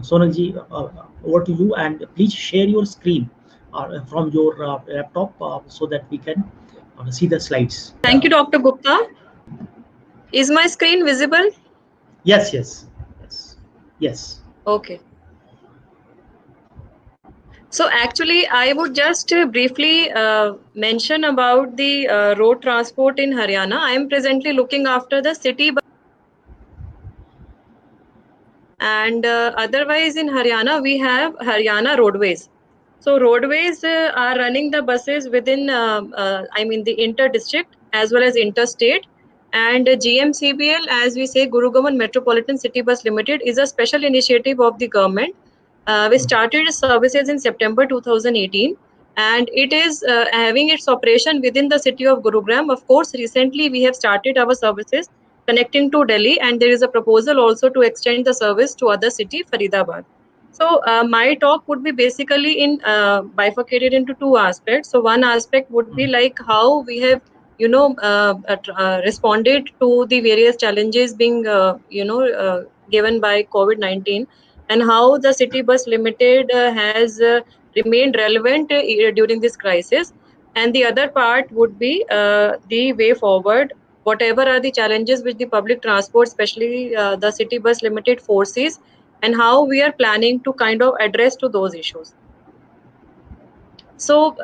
Sonalji, over to you, and please share your screen from your laptop so that we can see the slides. Thank you, Dr. Gupta. Is my screen visible? Yes, yes, yes, yes. Okay. So actually, I would just briefly mention about the road transport in Haryana. I am presently looking after the city bus, and otherwise in Haryana we have Haryana Roadways. So roadways are running the buses within, I mean, the inter-district as well as interstate. And GMCBL, as we say, Gurugram Metropolitan City Bus Limited, is a special initiative of the government. We started services in September 2018, and it is having its operation within the city of Gurugram. Of course, recently we have started our services connecting to Delhi, and there is a proposal also to extend the service to other city, Faridabad. So my talk would be basically in bifurcated into two aspects. So one aspect would be like how we have, responded to the various challenges being, given by COVID-19, and how the City Bus Limited has remained relevant during this crisis. And the other part would be the way forward. Whatever are the challenges which the public transport, especially the City Bus Limited, foresees, and how we are planning to kind of address to those issues. So,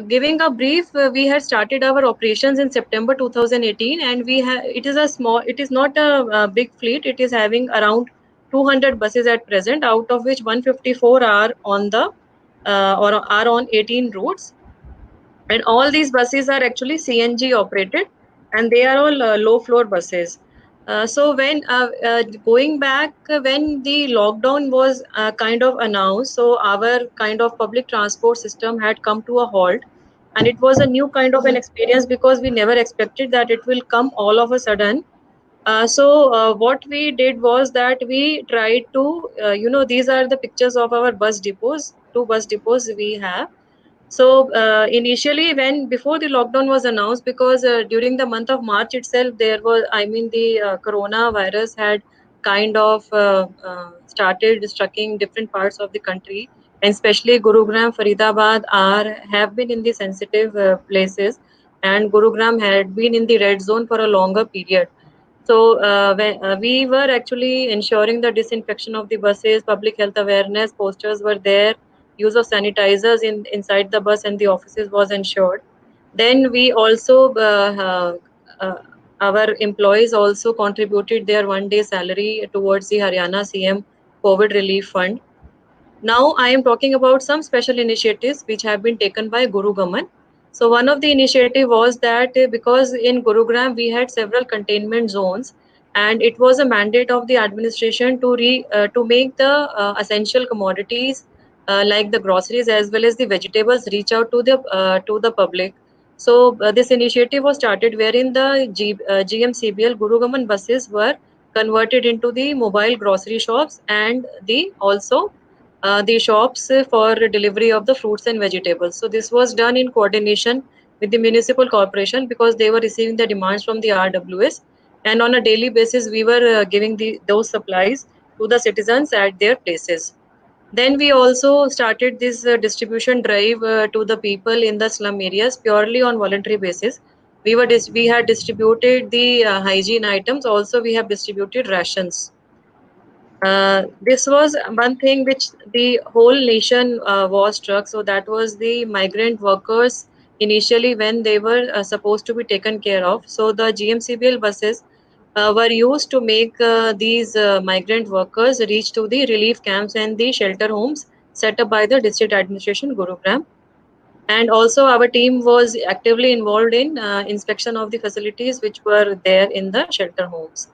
giving a brief, we had started our operations in September 2018, and it is not a big fleet. It is having around 200 buses at present, out of which 154 are on the or are on 18 routes, and all these buses are actually CNG operated, and they are all low floor buses. So when going back, when the lockdown was kind of announced, so our kind of public transport system had come to a halt, and it was a new kind of an experience because we never expected that it will come all of a sudden. So what we did was that we tried to, these are the pictures of our bus depots, two bus depots we have. So initially, when before the lockdown was announced, because during the month of March itself, there was, I mean, the coronavirus had kind of started striking different parts of the country, and especially Gurugram, Faridabad are have been in the sensitive places, and Gurugram had been in the red zone for a longer period. So we were actually ensuring the disinfection of the buses, public health awareness posters were there, use of sanitizers inside the bus and the offices was ensured. Then we also our employees also contributed their 1 day salary towards the Haryana CM COVID relief fund. Now I am talking about some special initiatives which have been taken by Gurugram. So one of the initiative was that because in Gurugram we had several containment zones, and it was a mandate of the administration to make the essential commodities like the groceries as well as the vegetables reach out to the public. So this initiative was started wherein the GMCBL Gurugram buses were converted into the mobile grocery shops, and the shops for delivery of the fruits and vegetables. So this was done in coordination with the municipal corporation because they were receiving the demands from the RWS, and on a daily basis we were giving those supplies to the citizens at their places. Then we also started this distribution drive to the people in the slum areas purely on voluntary basis. We had distributed the hygiene items. Also, we have distributed rations. This was one thing which the whole nation was struck. So that was the migrant workers initially when they were supposed to be taken care of. So the GMCBL buses were used to make these migrant workers reach to the relief camps and the shelter homes set up by the district administration Gurugram. And also our team was actively involved in inspection of the facilities which were there in the shelter homes.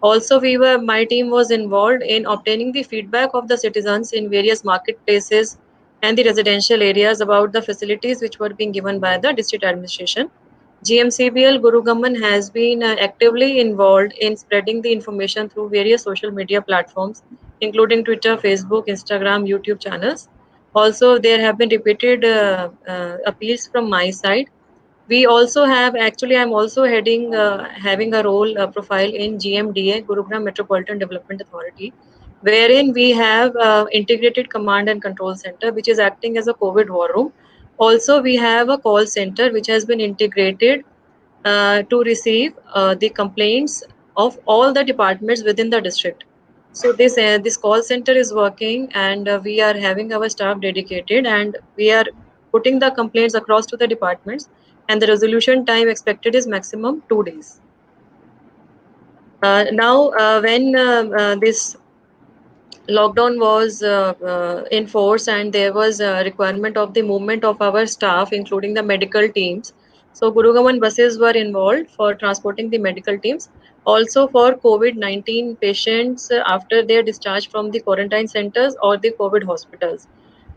Also, my team was involved in obtaining the feedback of the citizens in various marketplaces and the residential areas about the facilities which were being given by the district administration. GMCBL Gurugram has been actively involved in spreading the information through various social media platforms, including Twitter, Facebook, Instagram, YouTube channels. Also, there have been repeated appeals from my side. We also have, actually, I'm also having a role profile in GMDA, Gurugram Metropolitan Development Authority. wherein we have integrated command and control center, which is acting as a COVID war room. Also, we have a call center which has been integrated to receive the complaints of all the departments within the district. So this call center is working, and we are having our staff dedicated, and we are putting the complaints across to the departments, and the resolution time expected is maximum 2 days. Now, when this lockdown was in force and there was a requirement of the movement of our staff, including the medical teams. So Gurugaman buses were involved for transporting the medical teams. Also for COVID-19 patients after their discharge from the quarantine centers or the COVID hospitals.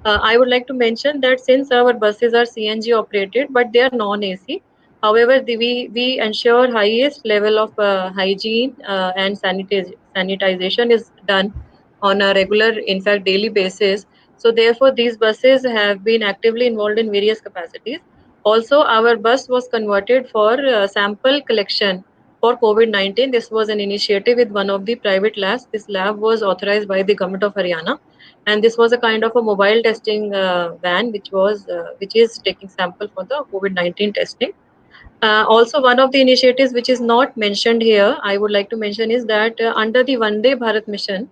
I would like to mention that since our buses are CNG operated, but they are non-AC. However, we ensure highest level of hygiene and sanitization is done on a regular, in fact, daily basis. So therefore, these buses have been actively involved in various capacities. Also, our bus was converted for sample collection for COVID-19. This was an initiative with one of the private labs. This lab was authorized by the government of Haryana, and this was a kind of a mobile testing van, which is taking sample for the COVID-19 testing. Also, one of the initiatives which is not mentioned here, I would like to mention is that under the Vande Bharat mission,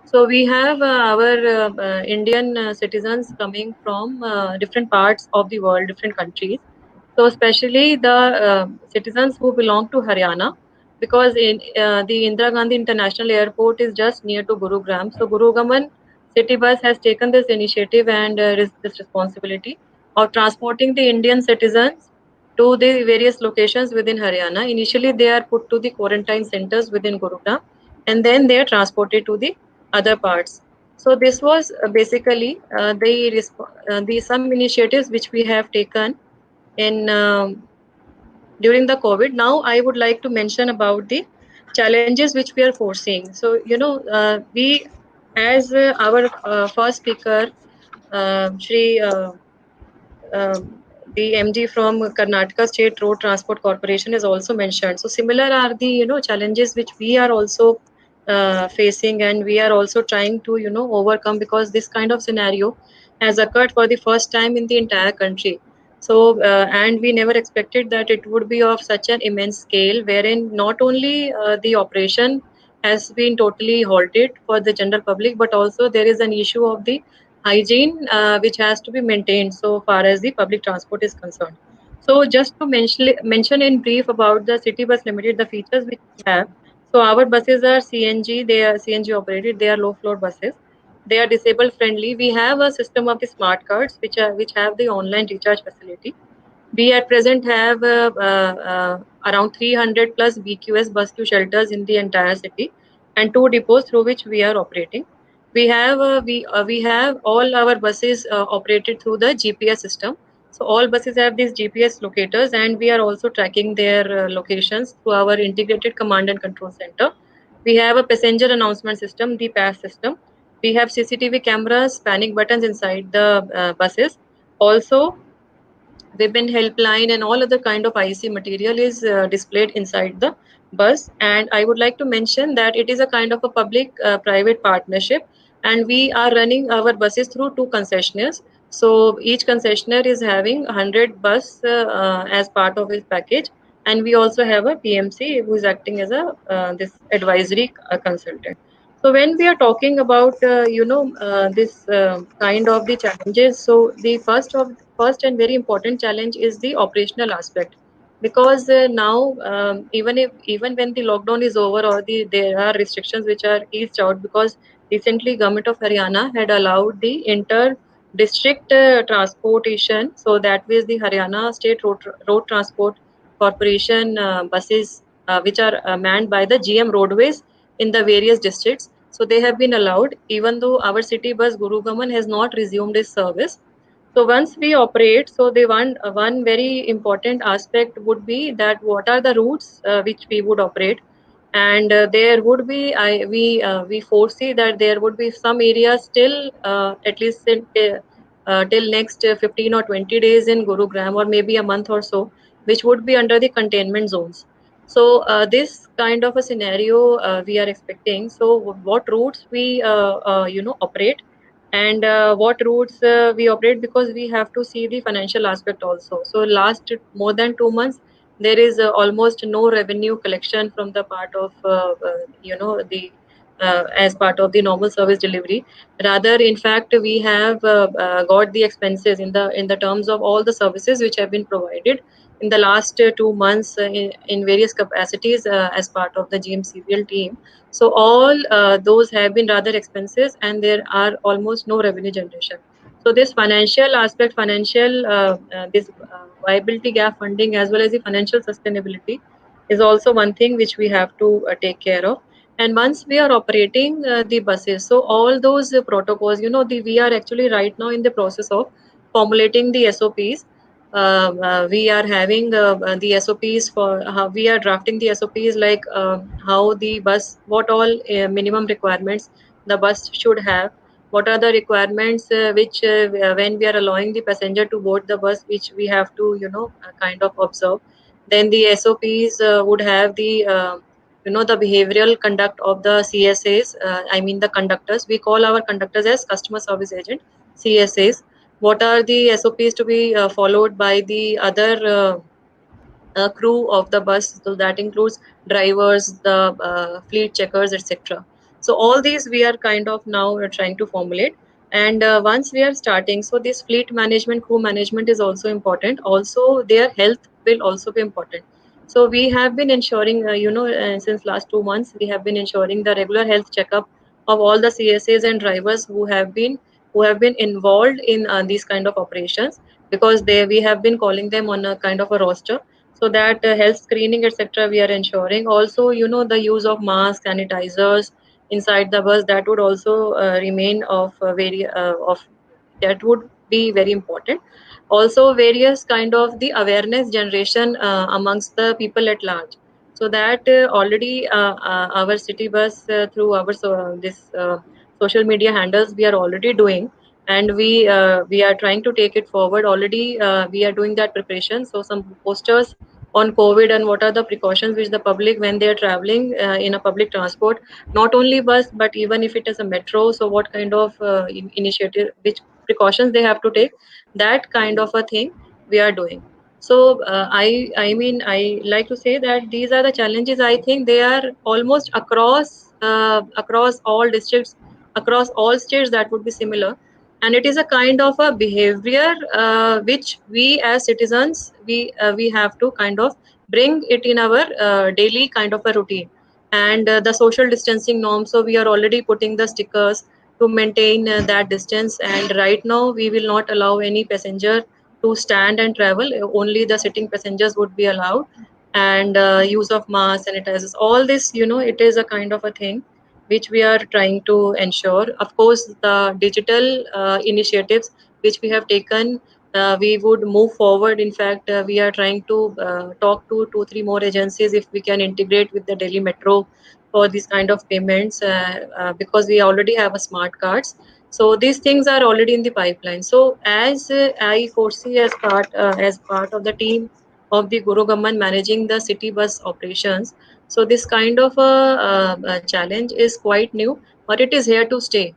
so we have our Indian citizens coming from different parts of the world, different countries. So especially the citizens who belong to Haryana, because in the Indira Gandhi International Airport is just near to Gurugram. So Gurugram City Bus has taken this initiative and this responsibility of transporting the Indian citizens to the various locations within Haryana. Initially, they are put to the quarantine centers within Gurugram, and then they are transported to the other parts. So this was basically the some initiatives which we have taken in during the COVID. Now I would like to mention about the challenges which we are foreseeing. So we, as our first speaker, Shri the MD from Karnataka State Road Transport Corporation is also mentioned. So similar are the challenges which we are also facing, and we are also trying to overcome, because this kind of scenario has occurred for the first time in the entire country. So and we never expected that it would be of such an immense scale, wherein not only the operation has been totally halted for the general public, but also there is an issue of the hygiene which has to be maintained so far as the public transport is concerned. So just to mention in brief about the City Bus Limited, the features which we have. So our buses are CNG, they are CNG operated, they are low floor buses. They are disabled friendly. We have a system of the smart cards which have the online recharge facility. We at present have around 300 plus BQS bus to shelters in the entire city, and two depots through which we are operating. We have all our buses operated through the GPS system. So all buses have these GPS locators, and we are also tracking their locations through our integrated command and control center. We have a passenger announcement system, the PAS system. We have CCTV cameras, panic buttons inside the buses. Also, Women helpline and all other kind of IC material is displayed inside the bus. And I would like to mention that it is a kind of a public private partnership, and we are running our buses through two concessionaires. So each concessionaire is having 100 bus as part of its package, and we also have a PMC who is acting as a this advisory consultant. So when we are talking about this kind of the challenges, so the first and very important challenge is the operational aspect, because now even when the lockdown is over, or there are restrictions which are eased out, because recently government of Haryana had allowed the inter district transportation. So that was the Haryana State Road Transport Corporation buses which are manned by the GM Roadways in the various districts. So they have been allowed, even though our city bus Gurugaman has not resumed its service. So once we operate, so the one very important aspect would be that what are the routes which we would operate, and there would be we foresee that there would be some areas still at least till next 15 or 20 days in Gurugram, or maybe a month or so, which would be under the containment zones. So this kind of a scenario we are expecting. So what routes we operate, and what routes we operate, because we have to see the financial aspect also. So last more than 2 months, there is almost no revenue collection from the part of the as part of the normal service delivery. Rather, in fact, we have got the expenses in the terms of all the services which have been provided in the last 2 months in various capacities as part of the GMCPL team. So all those have been rather expenses, and there are almost no revenue generation. So this financial aspect, financial this viability gap funding, as well as the financial sustainability, is also one thing which we have to take care of. And once we are operating the buses, so all those protocols, we are actually right now in the process of formulating the SOPs. We are having the SOPs for how we are drafting the SOPs, like how the bus, what all minimum requirements the bus should have, what are the requirements which when we are allowing the passenger to board the bus, which we have to kind of observe. Then the SOPs would have the the behavioral conduct of the CSAs, I mean the conductors. We call our conductors as customer service agent, CSAs. What are the SOPs to be followed by the other crew of the bus? So that includes drivers, the fleet checkers, etc. So all these we are kind of now trying to formulate. And once we are starting, so this fleet management, crew management is also important. Also, their health will also be important. So we have been ensuring, since last 2 months, we have been ensuring the regular health checkup of all the CSAs and drivers who have been involved in these kind of operations, because they we have been calling them on a kind of a roster. So that health screening, etc., we are ensuring. Also, the use of masks, sanitizers inside the bus, that would also remain of of that would be very important. Also, various kind of the awareness generation amongst the people at large, so that already our city bus through our this social media handles we are already doing, and we are trying to take it forward. Already we are doing that preparation. So some posters on COVID, and what are the precautions which the public, when they are traveling in a public transport, not only bus but even if it is a metro, so what kind of initiative, which precautions they have to take, that kind of a thing we are doing. So I like to say that these are the challenges. I think they are almost across all districts, across all states, that would be similar. And it is a kind of a behavior which we as citizens, we have to kind of bring it in our daily kind of a routine. And the social distancing norms, so we are already putting the stickers to maintain that distance. And right now we will not allow any passenger to stand and travel. Only the sitting passengers would be allowed. And use of mask, sanitizers, all this, it is a kind of a thing which we are trying to ensure. Of course, the digital initiatives which we have taken, we would move forward. In fact, we are trying to talk to 2 3 more agencies if we can integrate with the Delhi Metro for these kind of payments, because we already have a smart cards. So these things are already in the pipeline. So as I foresee, as part of the team of the Guru Gamman managing the city bus operations, so this kind of a challenge is quite new, but it is here to stay.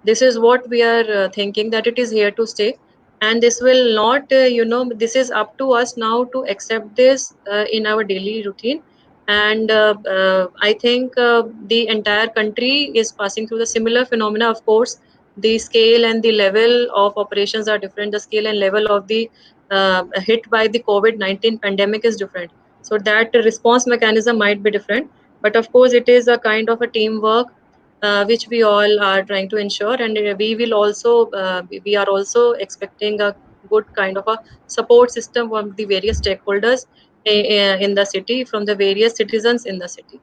This is what we are thinking, that it is here to stay, and this will not, this is up to us now to accept this in our daily routine. And I think the entire country is passing through the similar phenomena. Of course, the scale and the level of operations are different. The scale and level of the hit by the COVID-19 pandemic is different, so that response mechanism might be different. But of course, it is a kind of a teamwork which we all are trying to ensure. And we are also expecting a good kind of a support system from the various stakeholders in the city, from the various citizens in the city.